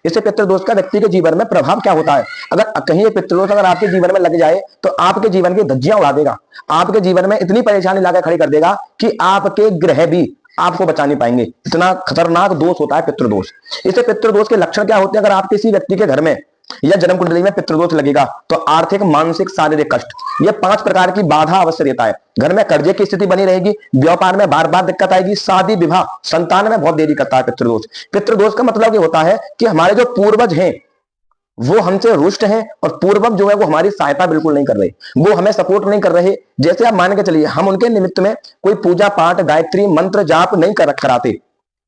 इससे पितृदोष का व्यक्ति के जीवन में प्रभाव क्या होता है? अगर कहीं ये पितृदोष अगर आपके जीवन में लग जाए तो आपके जीवन की धज्जियां उड़ा देगा, आपके जीवन में इतनी परेशानी लाकर खड़ी कर देगा कि आपके ग्रह भी आपको बचा नहीं पाएंगे। इतना खतरनाक दोष होता है पितृदोष। इससे पितृदोष के लक्षण क्या होते हैं? अगर आप किसी व्यक्ति के घर में या जन्म कुंडली में पितृदोष लगेगा तो आर्थिक, मानसिक, शारीरिक कष्ट, ये 5 प्रकार की बाधा अवश्य रहता है। घर में कर्जे की स्थिति बनी रहेगी, व्यापार में बार बार दिक्कत आएगी, शादी विवाह, संतान में बहुत देरी करता है पितृदोष। पितृदोष का मतलब ये होता है कि हमारे जो पूर्वज हैं वो हमसे रुष्ट हैं और पूर्वज जो है वो हमारी सहायता बिल्कुल नहीं कर रहे, वो हमें सपोर्ट नहीं कर रहे। जैसे आप मान के चलिए हम उनके निमित्त में कोई पूजा पाठ, गायत्री मंत्र जाप नहीं कराते।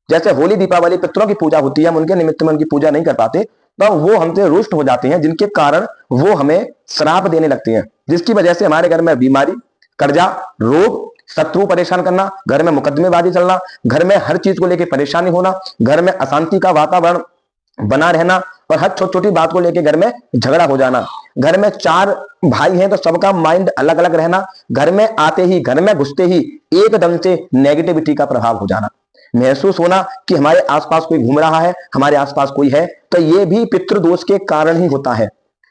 जैसे होली दीपावली पितरों की पूजा होती है, हम उनके निमित्त में उनकी पूजा नहीं कर पाते तो वो हमसे रुष्ट हो जाते हैं, जिनके कारण वो हमें श्राप देने लगते हैं, जिसकी वजह से हमारे घर में बीमारी, कर्जा, रोग, शत्रु परेशान करना, घर में मुकदमेबाजी चलना, घर में हर चीज को लेकर परेशानी होना, घर में अशांति का वातावरण बना रहना और हर छोटी छोटी बात को लेकर घर में झगड़ा हो जाना। घर में 4 भाई हैं तो सबका माइंड अलग अलग रहना, घर में आते ही, घर में घुसते ही एकदम से नेगेटिविटी का प्रभाव हो जाना, महसूस होना कि हमारे आसपास कोई घूम रहा है, हमारे आसपास कोई है, तो ये भी पितृदोष के कारण ही होता है।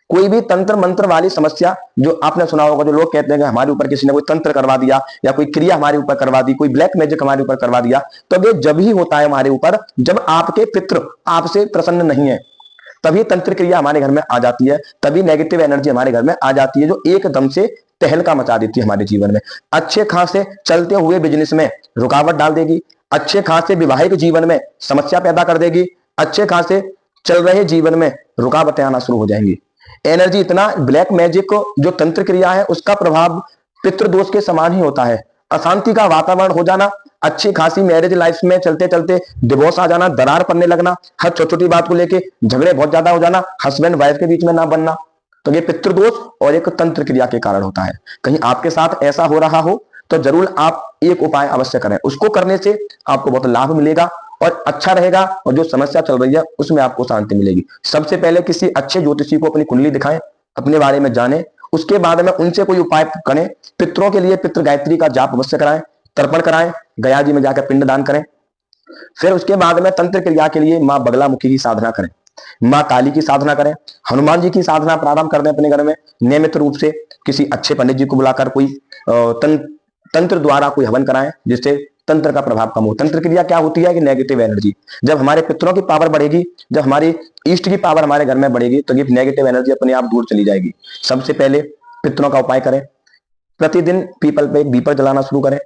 कोई भी तंत्र मंत्र वाली समस्या जो आपने सुना होगा, जो लोग कहते हैं कि हमारे ऊपर किसी ने कोई तंत्र करवा दिया या कोई क्रिया हमारे ऊपर करवा दी, कोई ब्लैक मैजिक हमारे ऊपर करवा दिया, तो ये जब ही होता है हमारे ऊपर जब आपके पितृ आपसे प्रसन्न नहीं है, तभी तंत्र क्रिया हमारे घर में आ जाती है, तभी नेगेटिव एनर्जी हमारे घर में आ जाती है जो एकदम से तहलका मचा देती है हमारे जीवन में। अच्छे खासे चलते हुए बिजनेस में रुकावट डाल देगी, अच्छे खासे विवाहिक जीवन में समस्या पैदा कर देगी, अच्छे खासे चल रहे जीवन में रुकावटें आना शुरू हो जाएंगी। एनर्जी इतना, ब्लैक मैजिक को जो तंत्र क्रिया है उसका प्रभाव पितृदोष के समान ही होता है। अशांति का वातावरण हो जाना, अच्छी खासी मैरिज लाइफ में चलते चलते डिवोर्स आ जाना, दरार पड़ने लगना, हर छोटी छोटी बात को लेके झगड़े बहुत ज्यादा हो जाना, हस्बैंड वाइफ के बीच में ना बनना, तो ये पितृदोष और एक तंत्र क्रिया के कारण होता है। कहीं आपके साथ ऐसा हो रहा हो तो जरूर आप एक उपाय अवश्य करें, उसको करने से आपको बहुत लाभ मिलेगा और अच्छा रहेगा और जो समस्या चल रही है उसमें आपको शांति मिलेगी। सबसे पहले किसी अच्छे ज्योतिषी को अपनी कुंडली दिखाएं, अपने बारे में जानें, उसके बाद में उनसे कोई उपाय करें। पितरों के लिए पितृ गायत्री का जाप अवश्य कराएं, तर्पण कराएं, गया जी में जाकर पिंड दान करें। फिर उसके बाद में तंत्र क्रिया के लिए माँ बगलामुखी की साधना करें, माँ काली की साधना करें, हनुमान जी की साधना प्रारंभ कर दें अपने घर में। नियमित रूप से किसी अच्छे पंडित जी को बुलाकर कोई तंत्र द्वारा कोई हवन कराएं जिससे तंत्र का प्रभाव कम हो। तंत्र क्रिया क्या होती है कि नेगेटिव एनर्जी, जब हमारे पितरों की पावर बढ़ेगी, जब हमारी ईष्ट की पावर हमारे घर में बढ़ेगी तो ये नेगेटिव एनर्जी अपने आप दूर चली जाएगी। सबसे पहले पितरों का उपाय करें, प्रतिदिन पीपल पे एक दीपक जलाना शुरू करें,